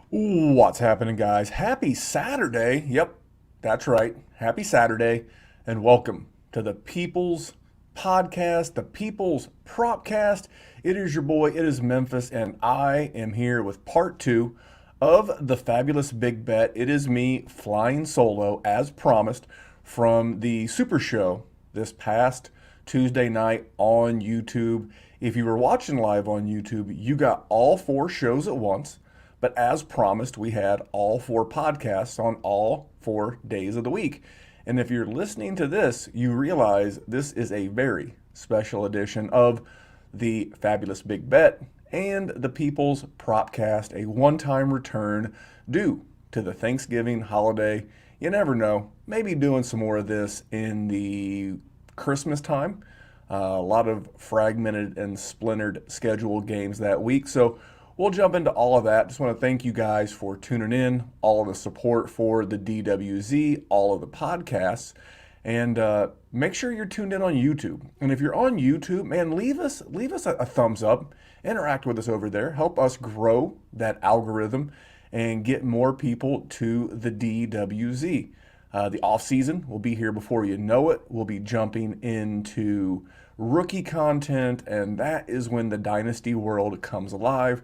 What's happening, guys? Happy Saturday. Yep, that's right. Happy Saturday, and welcome to the People's Podcast, the People's PropCast. It is your boy, it is Memphis, and I am here with part two of the fabulous Big Bet. It is me flying solo, as promised, from the Super Show this past Tuesday night on YouTube. If you were watching live on YouTube, you got all four shows at once. But as promised, we had all four podcasts on all 4 days of the week. And if you're listening to this, you realize this is a very special edition of the Fabulous Big Bet and the People's Propcast, a one-time return due to the Thanksgiving holiday. You never know, maybe doing some more of this in the Christmas time. A lot of fragmented and splintered scheduled games that week. So we'll jump into all of that. Just want to thank you guys for tuning in, all of the support for the DWZ, all of the podcasts, and make sure you're tuned in on YouTube. And if you're on YouTube, man, leave us a thumbs up, interact with us over there, help us grow that algorithm, and get more people to the DWZ. The off season will be here before you know it. We'll be jumping into rookie content, and that is when the Dynasty world comes alive.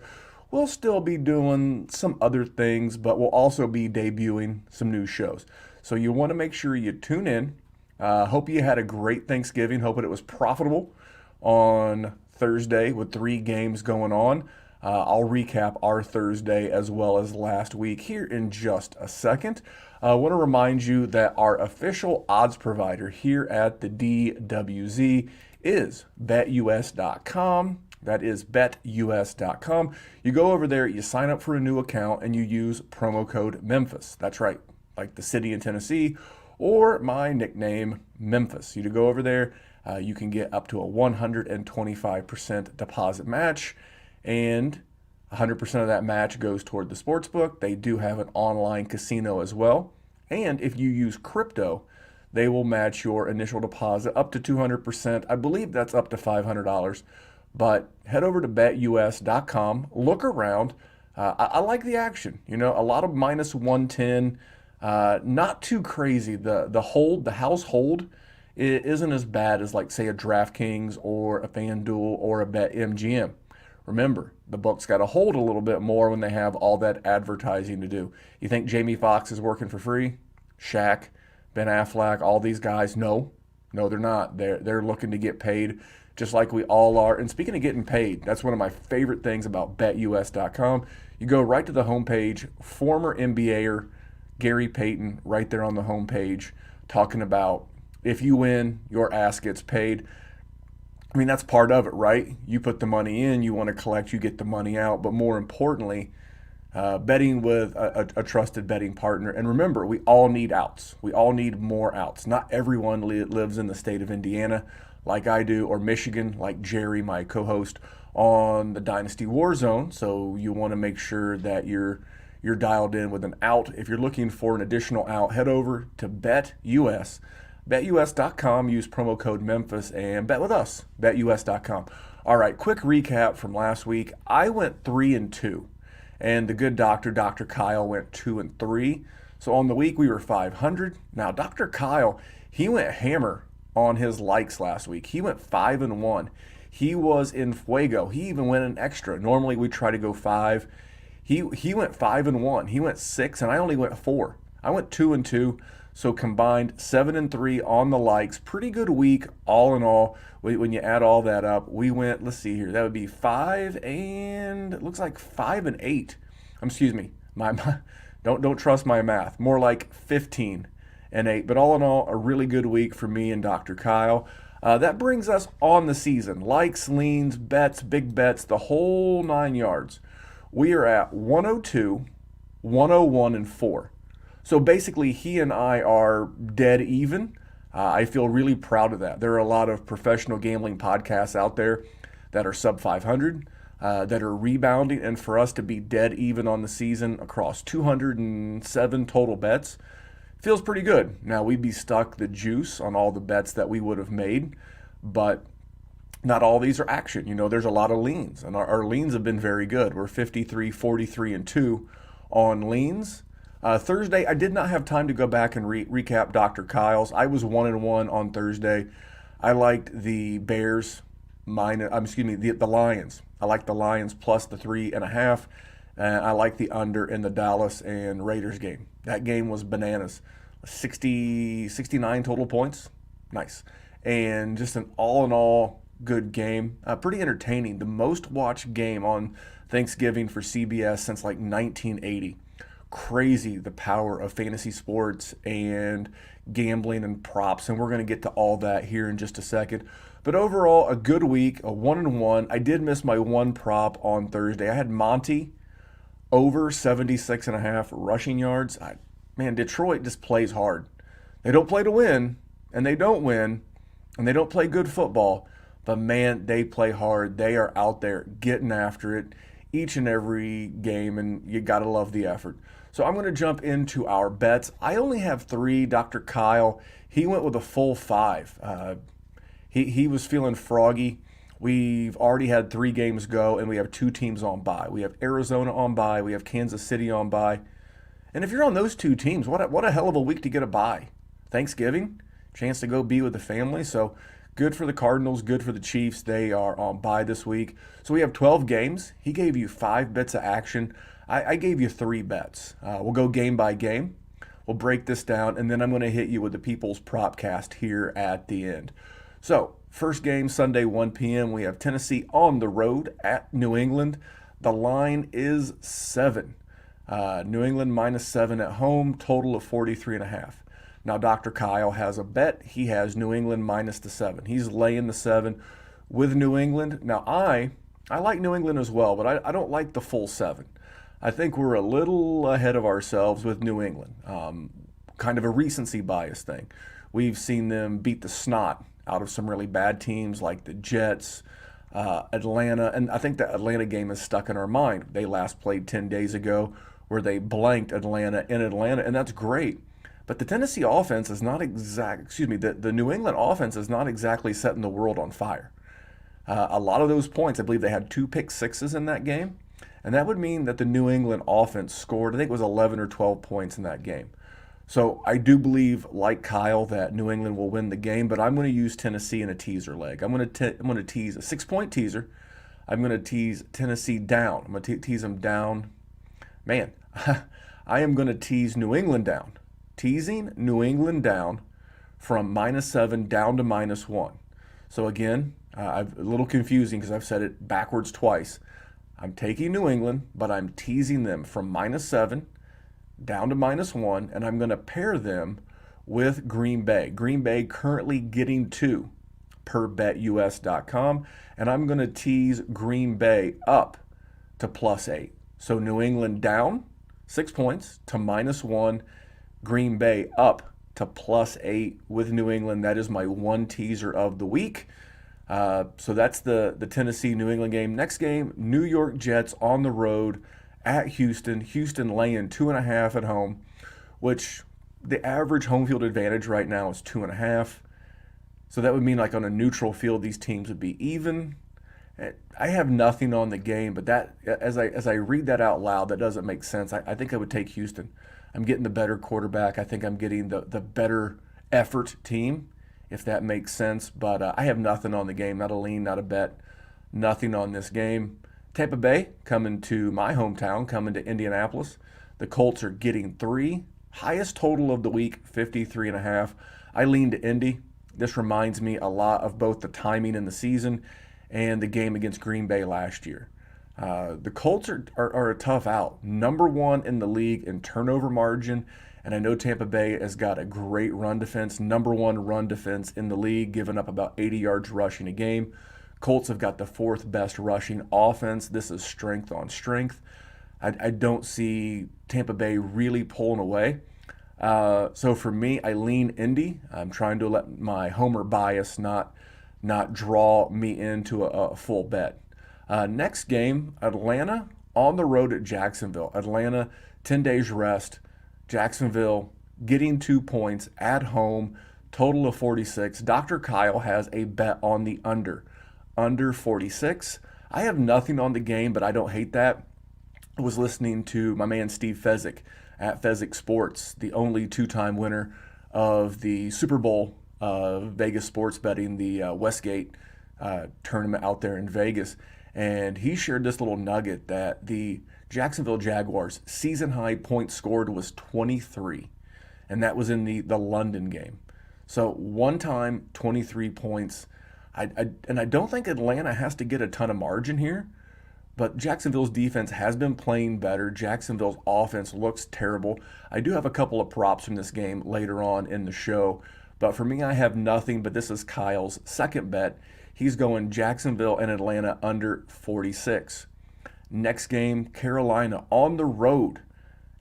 We'll still be doing some other things, but we'll also be debuting some new shows. So you want to make sure you tune in. Hope you had a great Thanksgiving. Hoping it was profitable on Thursday with 3 games going on. I'll recap our Thursday as well as last week here in just a second. I want to remind you that our official odds provider here at the DWZ is betus.com. That is betus.com. You go over there, you sign up for a new account, and you use promo code Memphis. That's right, like the city in Tennessee, or my nickname, Memphis. You to go over there, you can get up to a 125% deposit match, and 100% of that match goes toward the sports book. They do have an online casino as well. And if you use crypto, they will match your initial deposit up to 200%. I believe that's up to $500. But head over to betus.com, look around. I like the action. You know, a lot of minus 110, not too crazy. The household isn't as bad as, like, say, a DraftKings or a FanDuel or a BetMGM. Remember, the book's got to hold a little bit more when they have all that advertising to do. You think Jamie Foxx is working for free? Shaq, Ben Affleck, all these guys? No, they're not. They're looking to get paid just like we all are. And speaking of getting paid, that's one of my favorite things about betus.com. You go right to the homepage, former NBAer Gary Payton right there on the homepage talking about if you win, your ass gets paid. I mean, that's part of it, right? You put the money in, you want to collect, you get the money out. But more importantly, betting with a trusted betting partner. And remember, we all need outs. We all need more outs. Not everyone lives in the state of Indiana like I do, or Michigan like Jerry, my co-host on the Dynasty Warzone. So you want to make sure that you're dialed in with an out. If you're looking for an additional out, head over to BetUS. BetUS.com, use promo code Memphis, and bet with us. BetUS.com. All right, quick recap from last week. I went 3-2, and the good doctor, Dr. Kyle, went 2-3. So on the week, we were 500. Now, Dr. Kyle, he went hammer on his likes last week. He went 5-1. He was in fuego. He even went an extra. Normally, we try to go 5. He went 5-1. He went 6, and I only went 4. I went 2-2. So combined 7-3 on the likes. Pretty good week all in all. When you add all that up, we went, let's see here, that would be 5 and it looks like 5-8. Excuse me. My don't trust my math. More like 15-8. But all in all, a really good week for me and Dr. Kyle. That brings us on the season. Likes, leans, bets, big bets, the whole 9 yards. We are at 102, 101, and 4. So basically, he and I are dead even. I feel really proud of that. There are a lot of professional gambling podcasts out there that are sub 500, that are rebounding, and for us to be dead even on the season across 207 total bets feels pretty good. Now, we'd be stuck the juice on all the bets that we would have made, but not all these are action. You know, there's a lot of leans, and our leans have been very good. We're 53, 43, and 2 on leans. Thursday, I did not have time to go back and recap Dr. Kyle's. I was 1-1 on Thursday. I liked the Bears the Lions. I like the Lions plus the 3.5. And I like the under in the Dallas and Raiders game. That game was bananas. 69 total points. Nice. And just an all-in-all good game. Pretty entertaining. The most watched game on Thanksgiving for CBS since like 1980. Crazy the power of fantasy sports and gambling and props. And we're going to get to all that here in just a second. But overall, a good week, a 1-1. I did miss my one prop on Thursday. I had Monty over 76.5 rushing yards. Man, Detroit just plays hard. They don't play to win, and they don't win, and they don't play good football. But man, they play hard. They are out there getting after it each and every game, and you got to love the effort. So I'm going to jump into our bets. I only have 3. Dr. Kyle, he went with a full 5. He was feeling froggy. We've already had 3 games go, and we have 2 teams on bye. We have Arizona on bye. We have Kansas City on bye. And if you're on those 2 teams, what a hell of a week to get a bye. Thanksgiving, chance to go be with the family. So good for the Cardinals, good for the Chiefs. They are on bye this week. So we have 12 games. He gave you 5 bets of action. I gave you 3 bets. We'll go game by game. We'll break this down, and then I'm going to hit you with the People's PropCast here at the end. So, first game, Sunday, 1 p.m., we have Tennessee on the road at New England. The line is 7. New England minus 7 at home, total of 43.5. Now, Dr. Kyle has a bet. He has New England minus the 7. He's laying the 7 with New England. Now, I like New England as well, but I don't like the full 7. I think we're a little ahead of ourselves with New England. Kind of a recency bias thing. We've seen them beat the snot out of some really bad teams like the Jets, Atlanta, and I think the Atlanta game is stuck in our mind. They last played 10 days ago where they blanked Atlanta in Atlanta, and that's great. But the Tennessee offense is not the New England offense is not exactly setting the world on fire. A lot of those points, I believe they had 2 pick sixes in that game, and that would mean that the New England offense scored, I think it was 11 or 12 points in that game. So I do believe, like Kyle, that New England will win the game, but I'm going to use Tennessee in a teaser leg. I'm going to tease a 6-point teaser. I'm going to tease Tennessee down. I'm going to tease them down. Man, I am going to tease New England down. Teasing New England down from minus 7 down to minus 1. So again, a little confusing because I've said it backwards twice. I'm taking New England, but I'm teasing them from minus 7 down to minus 1, and I'm going to pair them with Green Bay. Green Bay currently getting 2 per betus.com, and I'm going to tease Green Bay up to plus 8. So New England down 6 points to minus 1, Green Bay up to plus 8 with New England. That is my one teaser of the week. So that's the Tennessee New England game. Next game, New York Jets on the road at Houston. Houston laying 2.5 at home, which the average home field advantage right now is 2.5. So that would mean like on a neutral field, these teams would be even. I have nothing on the game, but that as I read that out loud, that doesn't make sense. I think I would take Houston. I'm getting the better quarterback. I think I'm getting the better effort team, if that makes sense. But I have nothing on the game, not a lean, not a bet, nothing on this game. Tampa Bay coming to my hometown, coming to Indianapolis. The Colts are getting 3. Highest total of the week, 53.5. I lean to Indy. This reminds me a lot of both the timing in the season and the game against Green Bay last year. The Colts are a tough out. Number 1 in the league in turnover margin, and I know Tampa Bay has got a great run defense, number 1 run defense in the league, giving up about 80 yards rushing a game. Colts have got the 4th best rushing offense. This is strength on strength. I don't see Tampa Bay really pulling away. So for me, I lean Indy. I'm trying to let my homer bias not draw me into a full bet. Next game, Atlanta on the road at Jacksonville. Atlanta, 10 days rest. Jacksonville getting 2 points at home, total of 46. Dr. Kyle has a bet on the under 46. I have nothing on the game, but I don't hate that. was listening to my man Steve Fezzik at Fezzik Sports, the only two-time winner of the Super Bowl Vegas sports betting, the Westgate tournament out there in Vegas. And he shared this little nugget that the Jacksonville Jaguars' season high points scored was 23, and that was in the London game. So one time, 23 points. And I don't think Atlanta has to get a ton of margin here, but Jacksonville's defense has been playing better. Jacksonville's offense looks terrible. I do have a couple of props from this game later on in the show, but for me, I have nothing. But this is Kyle's second bet. He's going Jacksonville and Atlanta under 46. Next game, Carolina on the road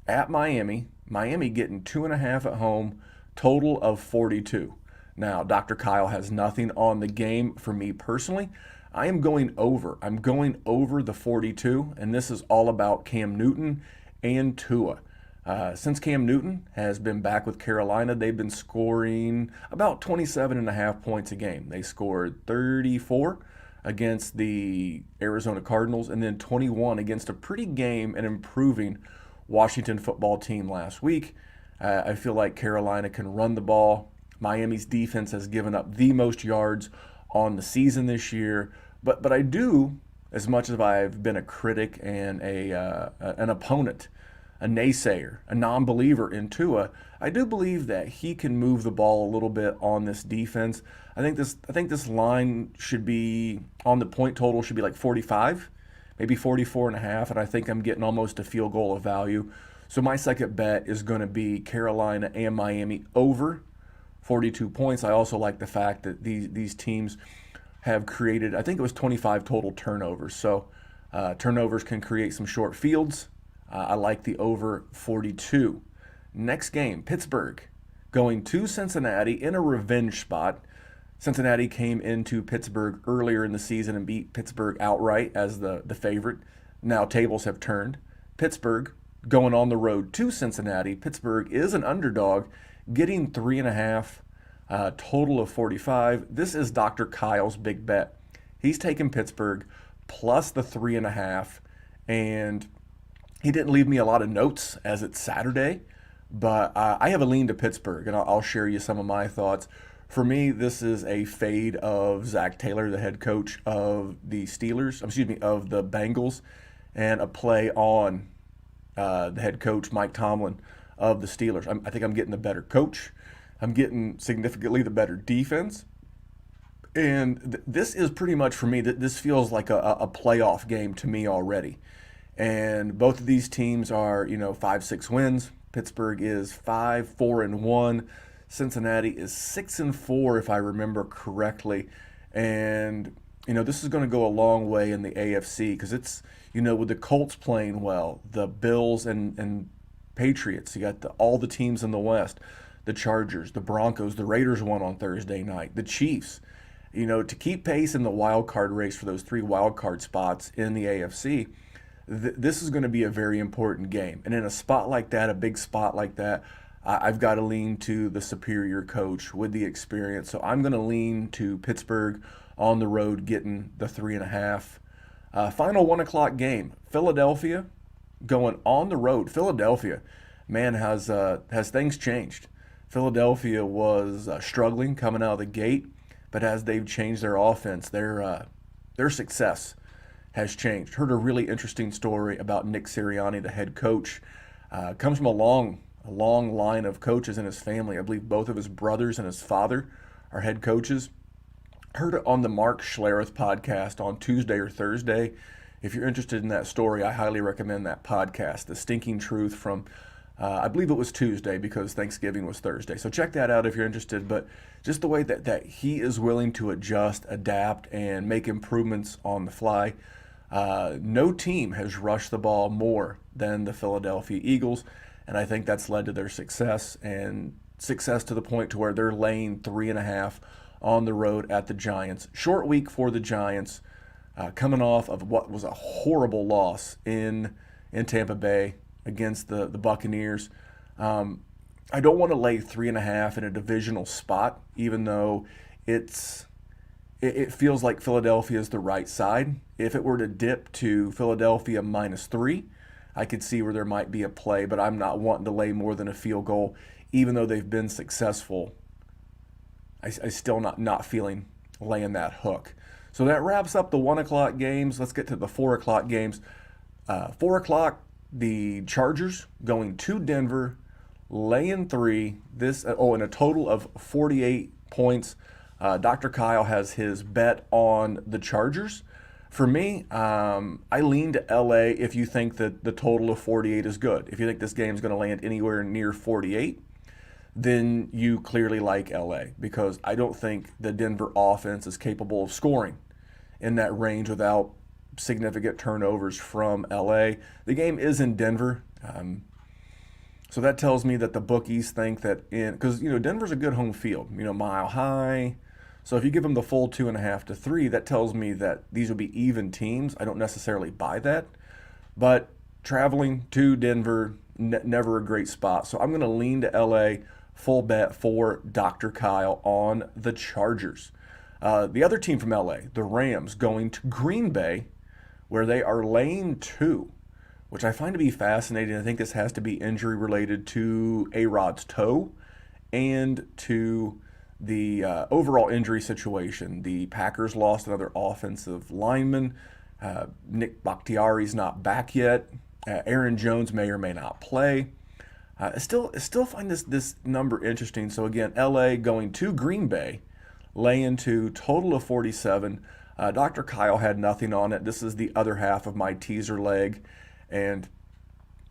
at Miami. Miami getting 2.5 at home, total of 42. Now, Dr. Kyle has nothing on the game for me personally. I am going over. I'm going over the 42, and this is all about Cam Newton and Tua. Since Cam Newton has been back with Carolina, they've been scoring about 27.5 points a game. They scored 34 against the Arizona Cardinals and then 21 against a pretty game and improving Washington football team last week. I feel like Carolina can run the ball. Miami's defense has given up the most yards on the season this year, but I do, as much as I've been a critic and an opponent, a naysayer, a non-believer in Tua, I do believe that he can move the ball a little bit on this defense. I think this line should be on the point total should be like 45, maybe 44.5, and I think I'm getting almost a field goal of value. So my second bet is going to be Carolina and Miami over 42 points. I also like the fact that these teams have created, I think it was 25 total turnovers. So turnovers can create some short fields. I like the over 42. Next game, Pittsburgh going to Cincinnati in a revenge spot. Cincinnati came into Pittsburgh earlier in the season and beat Pittsburgh outright as the favorite. Now tables have turned. Pittsburgh going on the road to Cincinnati. Pittsburgh is an underdog, getting 3.5, total of 45. This is Dr. Kyle's big bet. He's taking Pittsburgh plus the 3.5, and he didn't leave me a lot of notes as it's Saturday, but I have a lean to Pittsburgh, and I'll share you some of my thoughts. For me, this is a fade of Zach Taylor, the head coach of the of the Bengals, and a play on the head coach, Mike Tomlin, of the Steelers. I think I'm getting the better coach. I'm getting significantly the better defense. And this is pretty much, for me, this feels like a playoff game to me already. And both of these teams are, 5-6 wins. Pittsburgh is 5-4-1. Cincinnati is 6-4, if I remember correctly. And, this is going to go a long way in the AFC because it's, with the Colts playing well, the Bills and Patriots, you got all the teams in the West, the Chargers, the Broncos, the Raiders won on Thursday night, the Chiefs. To keep pace in the wild card race for those 3 wild card spots in the AFC, this is going to be a very important game. And in a spot like that, a big spot like that, I've got to lean to the superior coach with the experience. So I'm going to lean to Pittsburgh on the road, getting the 3.5. Final 1 o'clock game, Philadelphia going on the road. Philadelphia, man, has things changed? Philadelphia was struggling coming out of the gate, but as they've changed their offense, their success has changed. Heard a really interesting story about Nick Sirianni, the head coach. Comes from a long line of coaches in his family. I believe both of his brothers and his father are head coaches. Heard it on the Mark Schlereth podcast on Tuesday or Thursday. If you're interested in that story, I highly recommend that podcast, The Stinking Truth, from I believe it was Tuesday because Thanksgiving was Thursday. So check that out if you're interested. But just the way that he is willing to adjust, adapt, and make improvements on the fly. No team has rushed the ball more than the Philadelphia Eagles, and I think that's led to their success, and success to the point to where they're laying 3.5 on the road at the Giants. Short week for the Giants, coming off of what was a horrible loss in Tampa Bay against the Buccaneers. I don't want to lay 3.5 in a divisional spot, even though it feels like Philadelphia is the right side. If it were to dip to Philadelphia -3, I could see where there might be a play, but I'm not wanting to lay more than a field goal, even though they've been successful. I still not feeling laying that hook. So that wraps up the 1 o'clock games. Let's get to the 4 o'clock games. 4 o'clock, the Chargers going to Denver, laying 3. And a total of 48 points. Dr. Kyle has his bet on the Chargers. For me, I lean to LA if you think that the total of 48 is good. If you think this game is going to land anywhere near 48, then you clearly like LA, because I don't think the Denver offense is capable of scoring in that range without significant turnovers from LA. The game is in Denver. So that tells me that the bookies think that because Denver's a good home field, Mile High. So if you give them the full 2.5 to 3, that tells me that these will be even teams. I don't necessarily buy that, but traveling to Denver, never a great spot. So I'm going to lean to LA, full bet for Dr. Kyle on the Chargers. The other team from LA, the Rams, going to Green Bay, where they are laying 2, which I find to be fascinating. I think this has to be injury related to A-Rod's toe and to the overall injury situation. The Packers lost another offensive lineman. Nick Bakhtiari's not back yet. Aaron Jones may or may not play. I still find this number interesting. So again, LA going to Green Bay, laying 2, total of 47. Dr. Kyle had nothing on it. This is the other half of my teaser leg, and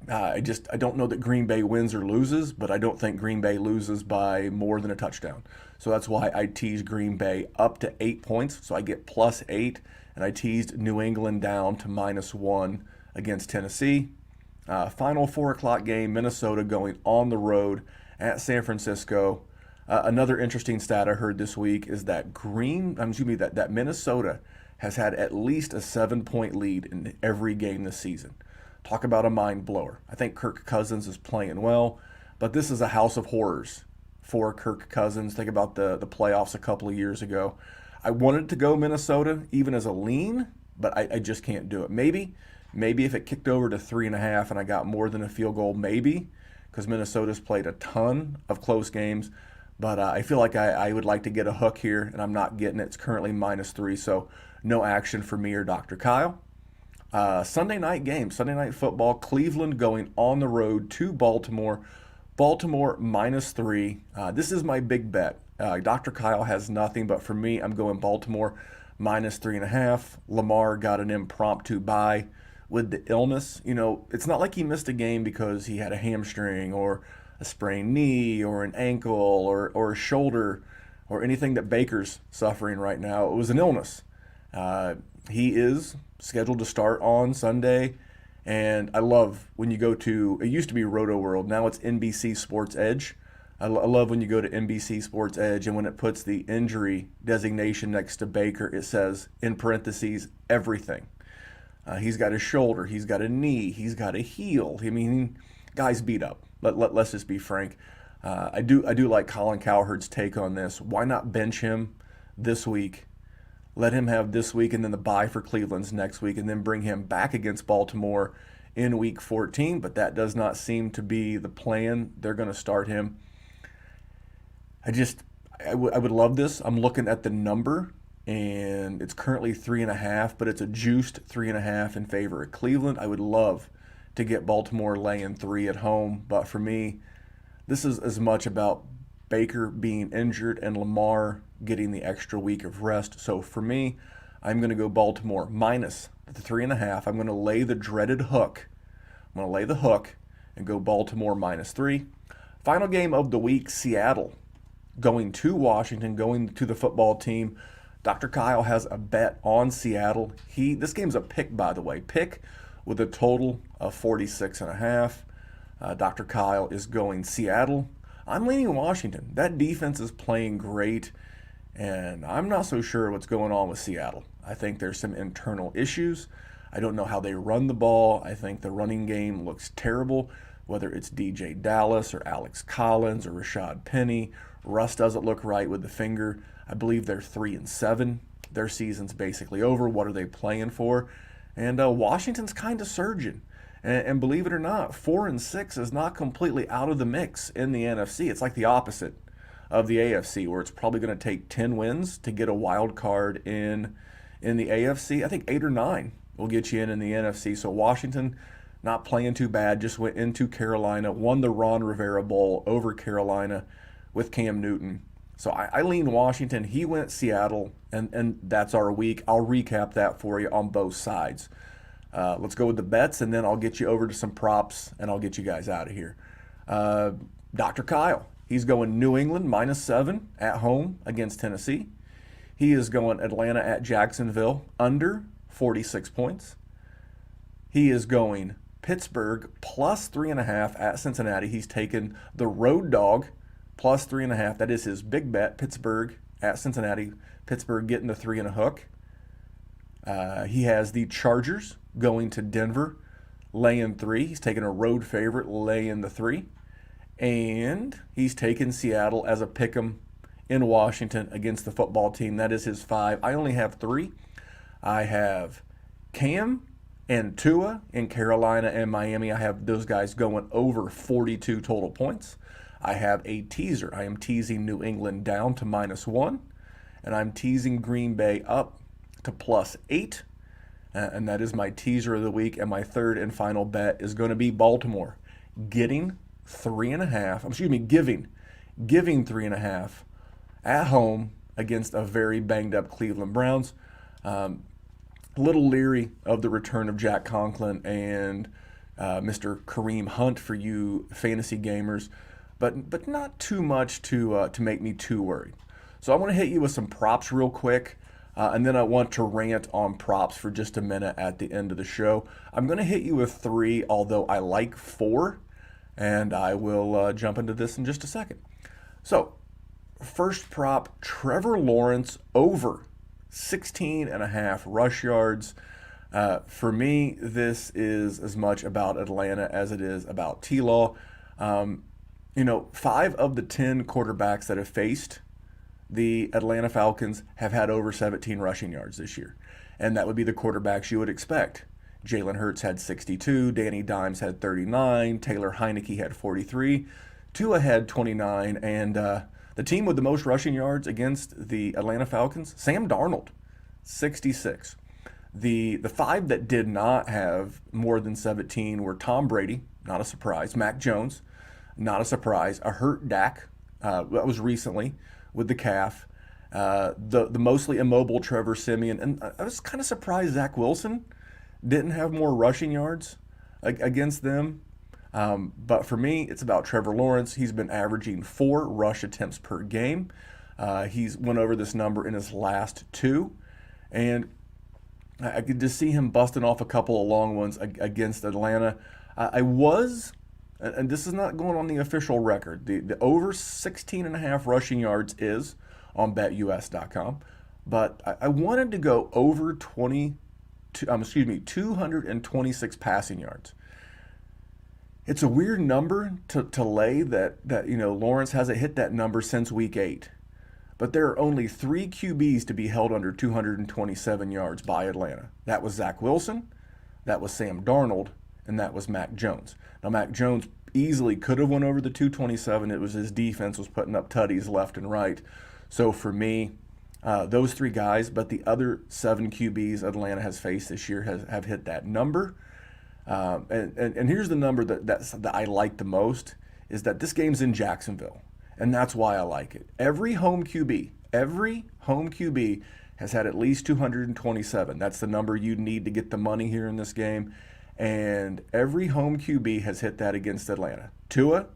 I don't know that Green Bay wins or loses, but I don't think Green Bay loses by more than a touchdown. So that's why I teased Green Bay up to 8 points. So I get +8, and I teased New England down to -1 against Tennessee. Final 4 o'clock game, Minnesota going on the road at San Francisco. Another interesting stat I heard this week is that that Minnesota has had at least a 7-point lead in every game this season. Talk about a mind blower. I think Kirk Cousins is playing well, but this is a house of horrors for Kirk Cousins. Think about the playoffs a couple of years ago. I wanted to go Minnesota even as a lean, but I just can't do it. Maybe if it kicked over to 3.5 and I got more than a field goal, maybe, because Minnesota's played a ton of close games. But I feel like I would like to get a hook here, and I'm not getting it. It's currently -3, so no action for me or Dr. Kyle. Sunday night game, Sunday night football, Cleveland going on the road to Baltimore. Baltimore -3. This is my big bet. Dr. Kyle has nothing, but for me, I'm going Baltimore -3.5. Lamar got an impromptu bye with the illness. It's not like he missed a game because he had a hamstring or a sprained knee or an ankle or a shoulder or anything that Baker's suffering right now. It was an illness. He is scheduled to start on Sunday, and I love when you go to, it used to be Roto World, now it's NBC Sports Edge. I love when you go to NBC Sports Edge, and when it puts the injury designation next to Baker, it says, in parentheses, everything. He's got a shoulder, he's got a knee, he's got a heel. I mean, guy's beat up. Let's just be frank. I do like Colin Cowherd's take on this. Why not bench him this week? Let him have this week and then the bye for Cleveland's next week, and then bring him back against Baltimore in week 14. But that does not seem to be the plan. They're going to start him. I would love this. I'm looking at the number, and it's currently 3.5, but it's a juiced 3.5 in favor of Cleveland. I would love to get Baltimore laying 3 at home, but for me, this is as much about Baker being injured and Lamar getting the extra week of rest. So for me, I'm going to go Baltimore minus the 3.5. I'm going to lay the dreaded hook. I'm going to lay the hook and go Baltimore -3. Final game of the week, Seattle going to Washington, going to the football team. Dr. Kyle has a bet on Seattle. This game's a pick, by the way. Pick with a total of 46.5. Dr. Kyle is going Seattle. I'm leaning Washington. That defense is playing great, and I'm not so sure what's going on with Seattle. I think there's some internal issues. I don't know how they run the ball. I think the running game looks terrible, whether it's DJ Dallas or Alex Collins or Rashad Penny. Russ doesn't look right with the finger. I believe they're 3-7. Their season's basically over. What are they playing for? And Washington's kind of surging. And believe it or not, 4-6 is not completely out of the mix in the NFC. It's like the opposite of the AFC, where it's probably going to take 10 wins to get a wild card in the AFC. I think 8 or 9 will get you in the NFC. So Washington not playing too bad, just went into Carolina, won the Ron Rivera Bowl over Carolina with Cam Newton. So I lean Washington. He went Seattle, and that's our week. I'll recap that for you on both sides. Let's go with the bets, and then I'll get you over to some props, and I'll get you guys out of here. Dr. Kyle, he's going New England -7 at home against Tennessee. He is going Atlanta at Jacksonville under 46 points. He is going Pittsburgh +3.5 at Cincinnati. He's taken the road dog +3.5. That is his big bet. Pittsburgh at Cincinnati. Pittsburgh getting the 3 and a hook. He has the Chargers going to Denver, laying 3. He's taking a road favorite, laying the 3. And he's taken Seattle as a pick'em in Washington against the football team. That is his 5. I only have 3. I have Cam and Tua in Carolina and Miami. I have those guys going over 42 total points. I have a teaser. I am teasing New England down to -1, and I'm teasing Green Bay up to +8, and that is my teaser of the week. And my third and final bet is going to be Baltimore getting 3.5. Giving 3.5 at home against a very banged up Cleveland Browns. A little leery of the return of Jack Conklin and Mr. Kareem Hunt for you fantasy gamers, but not too much to make me too worried. So I want to hit you with some props real quick, and then I want to rant on props for just a minute at the end of the show. I'm going to hit you with 3, although I like 4, and I will jump into this in just a second. So first prop, Trevor Lawrence over 16.5 rush yards. For me, this is as much about Atlanta as it is about T-Law. 5 of the 10 quarterbacks that have faced the Atlanta Falcons have had over 17 rushing yards this year. And that would be the quarterbacks you would expect. Jalen Hurts had 62, Danny Dimes had 39, Taylor Heineke had 43, Tua had 29, and the team with the most rushing yards against the Atlanta Falcons, Sam Darnold, 66. The 5 that did not have more than 17 were Tom Brady, not a surprise, Mac Jones, not a surprise, a hurt Dak, that was recently with the calf, the mostly immobile Trevor Siemian, and I was kind of surprised Zach Wilson didn't have more rushing yards against them. But for me, it's about Trevor Lawrence. He's been averaging 4 rush attempts per game. He's went over this number in his last 2. And I could just see him busting off a couple of long ones against Atlanta. I was, and this is not going on the official record, the over 16.5 rushing yards is on betus.com. But I wanted to go over 226 passing yards. It's a weird number to lay that Lawrence hasn't hit that number since week 8. But there are only 3 QBs to be held under 227 yards by Atlanta. That was Zach Wilson, that was Sam Darnold, and that was Mac Jones. Now, Mac Jones easily could have went over the 227. It was his defense was putting up tutties left and right. So for me, those 3 guys, but the other 7 QBs Atlanta has faced this year have hit that number. And here's the number that I like the most, is that this game's in Jacksonville, and that's why I like it. Every home QB has had at least 227. That's the number you need to get the money here in this game, and every home QB has hit that against Atlanta. Tua,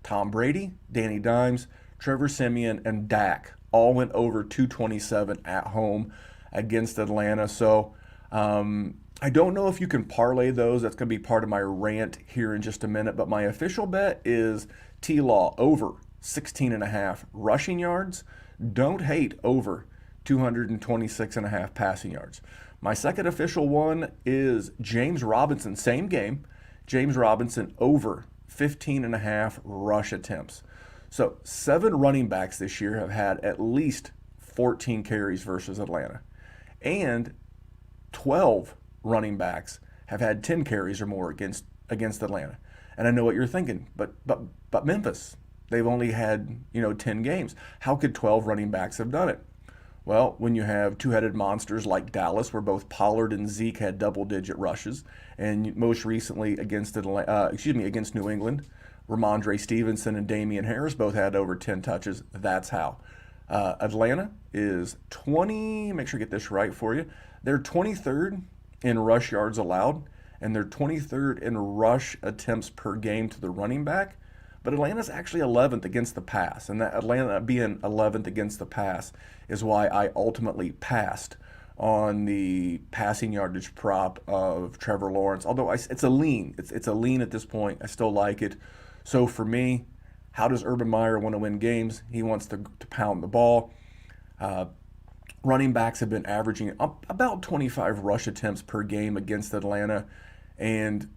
Tom Brady, Danny Dimes, Trevor Siemian, and Dak all went over 227 at home against Atlanta. So I don't know if you can parlay those. That's going to be part of my rant here in just a minute. But my official bet is T-Law over 16.5 rushing yards. Don't hate over 226.5 passing yards. My second official one is James Robinson. Same game. James Robinson over 15.5 rush attempts. So 7 running backs this year have had at least 14 carries versus Atlanta. And 12 running backs have had 10 carries or more against Atlanta. And I know what you're thinking, but Memphis, they've only had 10 games. How could 12 running backs have done it? Well, when you have two-headed monsters like Dallas, where both Pollard and Zeke had double-digit rushes, and most recently against New England, Ramondre Stevenson and Damian Harris both had over 10 touches. That's how. Atlanta is 20. Make sure I get this right for you. They're 23rd in rush yards allowed, and they're 23rd in rush attempts per game to the running back. But Atlanta's actually 11th against the pass, and that Atlanta being 11th against the pass is why I ultimately passed on the passing yardage prop of Trevor Lawrence. Although it's a lean. It's a lean at this point. I still like it. So for me, how does Urban Meyer want to win games? He wants to pound the ball. Running backs have been averaging about 25 rush attempts per game against Atlanta, and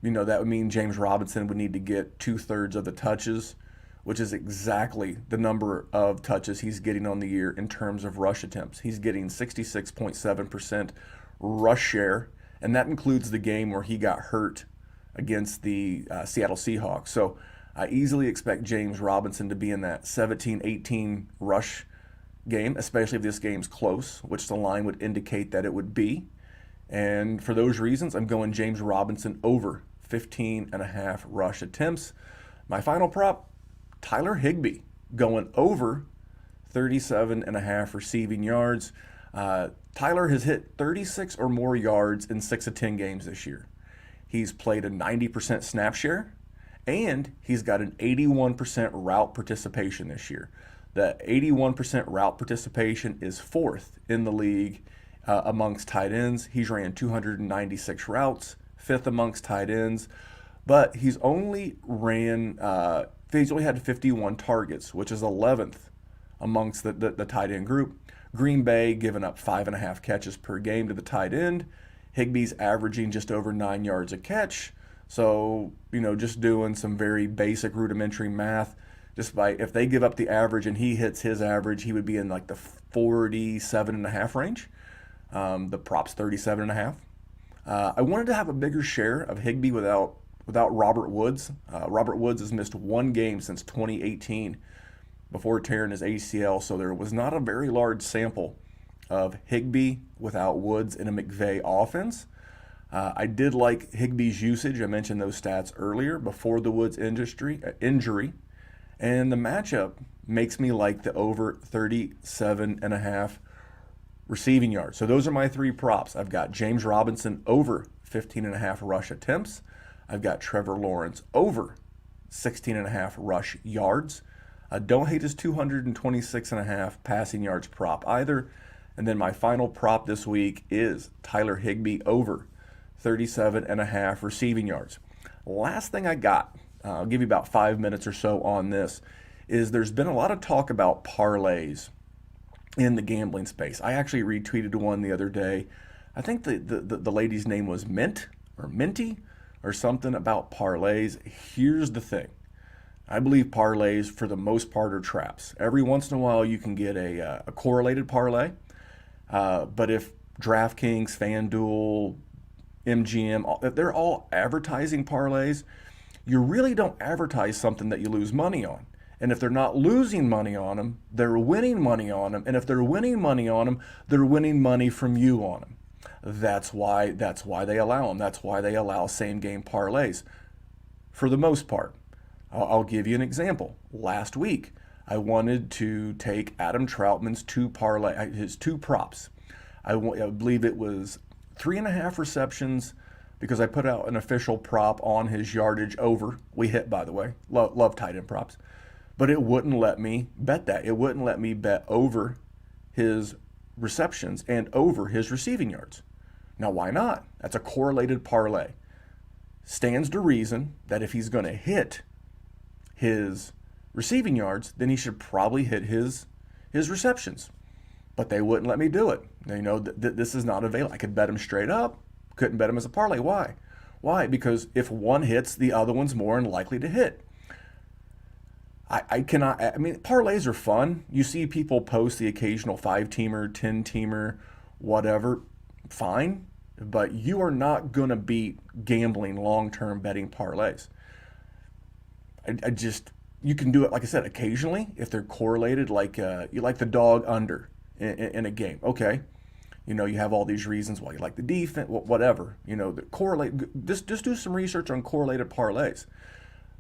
that would mean James Robinson would need to get 2/3 of the touches, which is exactly the number of touches he's getting on the year in terms of rush attempts. He's getting 66.7% rush share, and that includes the game where he got hurt against the Seattle Seahawks. So I easily expect James Robinson to be in that 17-18 rush game, especially if this game's close, which the line would indicate that it would be. And for those reasons, I'm going James Robinson over 15.5 rush attempts. My final prop, Tyler Higby, going over 37.5 receiving yards. Tyler has hit 36 or more yards in 6 of 10 games this year. He's played a 90% snap share, and he's got an 81% route participation this year. The 81% route participation is 4th in the league amongst tight ends. He's ran 296 routes, 5th amongst tight ends, but he's only had 51 targets, which is 11th amongst the tight end group. Green Bay giving up 5.5 catches per game to the tight end. Higby's averaging just over 9 yards a catch. So, just doing some very basic rudimentary math, if they give up the average and he hits his average, he would be in like the 47.5 range. The prop's 37.5. I wanted to have a bigger share of Higby without Robert Woods. Robert Woods has missed one game since 2018 before tearing his ACL, so there was not a very large sample of Higby without Woods in a McVay offense. I did like Higby's usage. I mentioned those stats earlier before the Woods injury. And the matchup makes me like the over 37.5 receiving yards. So those are my 3 props. I've got James Robinson over 15.5 rush attempts. I've got Trevor Lawrence over 16.5 rush yards. Don't hate his 226.5 passing yards prop either. And then my final prop this week is Tyler Higby over 37.5 receiving yards. Last thing I got, I'll give you about 5 minutes or so on this, is there's been a lot of talk about parlays in the gambling space. I actually retweeted one the other day. I think the lady's name was Minty or something about parlays. Here's the thing. I believe parlays for the most part are traps. Every once in a while you can get a correlated parlay, but if DraftKings, FanDuel, MGM, if they're all advertising parlays, you really don't advertise something that you lose money on. And if they're not losing money on them, they're winning money on them. And if they're winning money on them, they're winning money from you on them. That's why they allow them. That's why they allow same game parlays for the most part. I'll give you an example. Last week, I wanted to take Adam Troutman's his 2 props. I believe it was 3.5 receptions, because I put out an official prop on his yardage over. We hit, by the way. Love tight end props. But it wouldn't let me bet that. It wouldn't let me bet over his receptions and over his receiving yards. Now, why not? That's a correlated parlay. Stands to reason that if he's going to hit his receiving yards, then he should probably hit his receptions. But they wouldn't let me do it. This is not available. I could bet him straight up. Couldn't bet him as a parlay. Why? Why? Because if one hits, the other one's more likely to hit. I cannot. I mean, parlays are fun. You see people post the occasional 5-teamer, 10-teamer, whatever. Fine. but you are not going to beat gambling long-term betting parlays. I just, you can do it, like I said, occasionally if they're correlated, like you like the dog under in a game. Okay. You have all these reasons why you like the defense, whatever, that correlate. Just do some research on correlated parlays.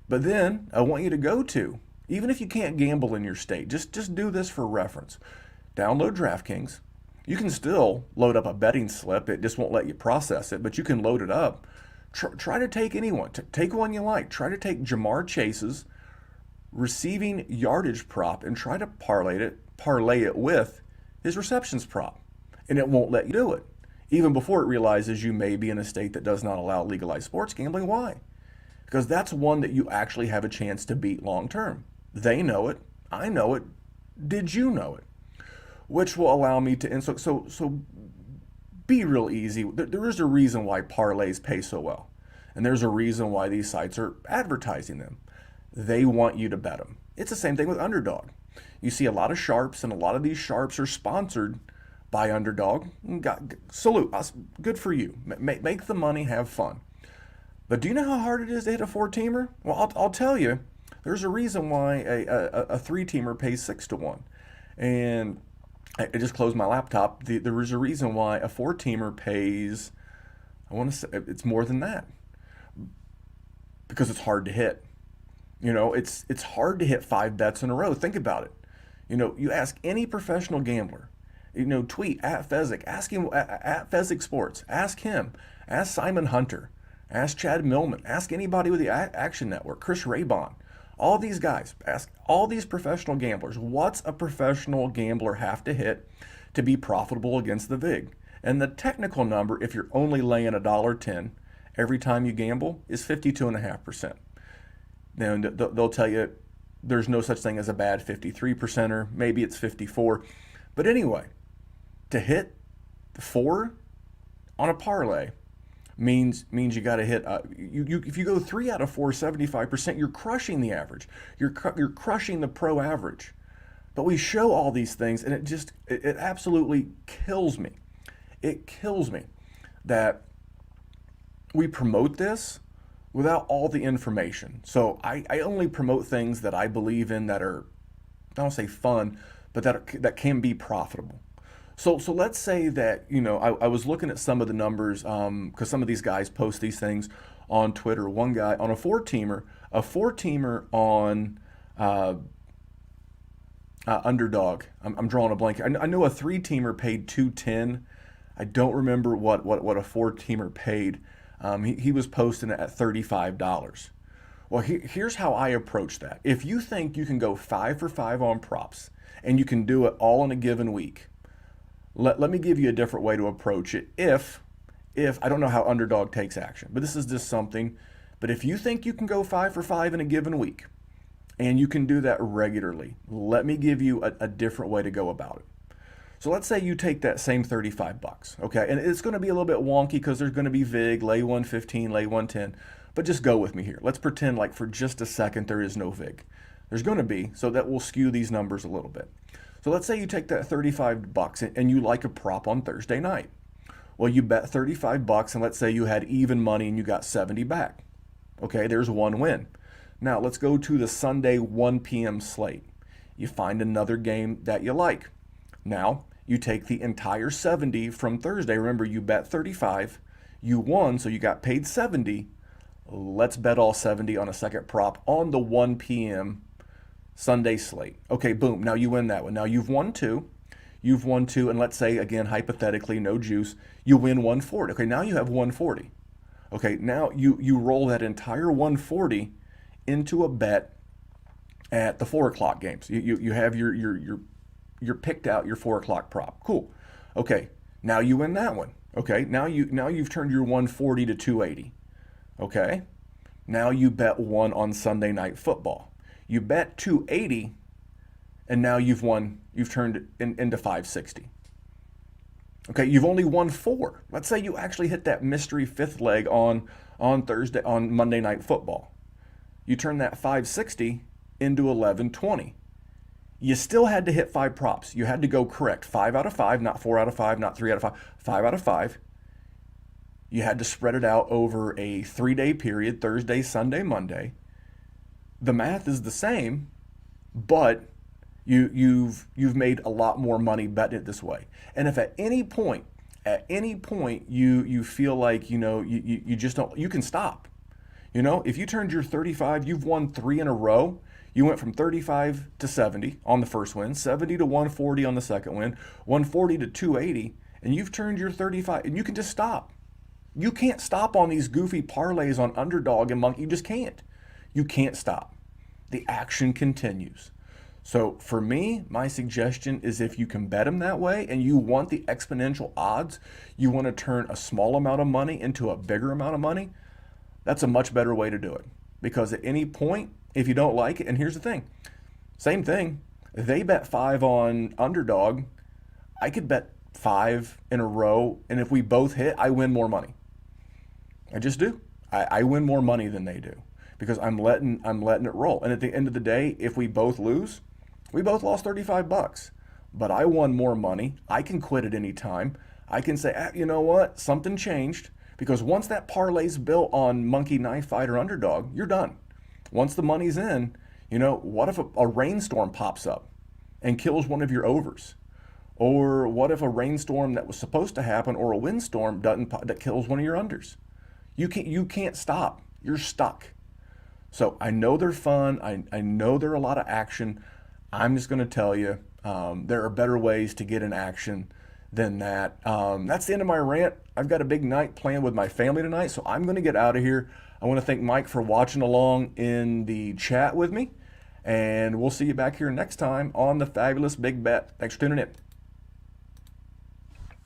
But then I want you to go to, even if you can't gamble in your state, just do this for reference. Download DraftKings. You can still load up a betting slip. It just won't let you process it, but you can load it up. Try to take anyone. Take one you like. Try to take Jamar Chase's receiving yardage prop and try to parlay it with his receptions prop. And it won't let you do it. Even before it realizes you may be in a state that does not allow legalized sports gambling. Why? Because that's one that you actually have a chance to beat long term. They know it. I know it. Did you know it? Which will allow me to, and so be real easy. There is a reason why parlays pay so well. And there's a reason why these sites are advertising them. They want you to bet them. It's the same thing with Underdog. You see a lot of sharps, and a lot of these sharps are sponsored by Underdog. Salute. Good for you. Make the money, have fun. But do you know how hard it is to hit a 4-teamer? Well, I'll tell you. There's a reason why a 3-teamer pays 6-1. And I just closed my laptop. There was a reason why a 4-teamer pays, I want to say, it's more than that. Because it's hard to hit. It's hard to hit 5 bets in a row. Think about it. You ask any professional gambler, tweet at Fezzik, ask him at Fezzik Sports, ask him, ask Simon Hunter, ask Chad Millman, ask anybody with the Action Network, Chris Raybon, all these guys, ask all these professional gamblers, what's a professional gambler have to hit to be profitable against the VIG? And the technical number, if you're only laying $1.10 every time you gamble, is 52.5%. Now they'll tell you there's no such thing as a bad 53%er, maybe it's 54. But anyway, to hit 4 on a parlay means you got to hit. If you go 3 out of 4, 75%, you're crushing the average. You're crushing the pro average. But we show all these things, and it absolutely kills me. It kills me that we promote this without all the information. So I only promote things that I believe in that are, I don't say fun, but that can be profitable. So let's say that, I was looking at some of the numbers because some of these guys post these things on Twitter. One guy on a 4-teamer on Underdog. I'm drawing a blank. I know a 3-teamer paid $210. I don't remember what a 4-teamer paid. He was posting it at $35. Well, here's how I approach that. If you think you can go 5 for 5 on props and you can do it all in a given week, let me give you a different way to approach it. If I don't know how Underdog takes action, but this is just something. But if you think you can go 5 for 5 in a given week and you can do that regularly, let me give you a different way to go about it. So let's say you take that same $35, okay? And it's going to be a little bit wonky because there's going to be VIG, lay 115, lay 110, but just go with me here. Let's pretend like for just a second there is no VIG. There's going to be, so that will skew these numbers a little bit. So let's say you take that $35 and you like a prop on Thursday night. Well, you bet $35 and let's say you had even money and you got 70 back. Okay, there's one win. Now let's go to the Sunday 1 p.m. slate. You find another game that you like. Now you take the entire 70 from Thursday. Remember, you bet 35, you won, so you got paid 70. Let's bet all 70 on a second prop on the 1 p.m. Sunday slate. Okay, boom. Now you win that one. Now you've won two. And let's say, again, hypothetically, no juice, you win 140. Okay, now you have 140. Okay, now you roll that entire 140 into a bet at the 4 o'clock games. You have your picked out your 4 o'clock prop. Cool. Okay, now you win that one. Okay, now you've turned your 140 to 280. Okay, now you bet one on Sunday Night Football. You bet 280, and now you've turned it into 560. Okay, you've only won 4. Let's say you actually hit that mystery 5th leg on Monday Night Football. You turn that 560 into 1120. You still had to hit 5 props. You had to go correct. 5 out of 5, not 4 out of 5, not 3 out of 5. 5 out of 5. You had to spread it out over a 3-day period, Thursday, Sunday, Monday. The math is the same, but you've made a lot more money betting it this way. And if at any point you feel like you just don't, you can stop. If you turned your 35, you've won 3 in a row. You went from 35 to 70 on the first win, 70 to 140 on the second win, 140 to 280, and you've turned your 35, and you can just stop. You can't stop on these goofy parlays on underdog and monkey. You just can't. You can't stop. The action continues. So for me, my suggestion is if you can bet them that way and you want the exponential odds, you want to turn a small amount of money into a bigger amount of money, that's a much better way to do it. Because at any point, if you don't like it, and here's the thing, same thing, they bet 5 on underdog, I could bet 5 in a row, and if we both hit, I win more money. I just do. I win more money than they do because I'm letting it roll. And at the end of the day, if we both lose, we both lost $35, but I won more money. I can quit at any time. I can say, you know what? Something changed, because once that parlay's built on monkey, knife fight, or underdog, you're done. Once the money's in, what if a rainstorm pops up and kills one of your overs? Or what if a rainstorm that was supposed to happen or a windstorm that kills one of your unders? You can't stop. You're stuck. So I know they're fun. I know they're a lot of action. I'm just going to tell you, there are better ways to get in action than that. That's the end of my rant. I've got a big night planned with my family tonight, so I'm going to get out of here. I want to thank Mike for watching along in the chat with me, and we'll see you back here next time on the Fabulous Big Bet. Thanks for tuning in.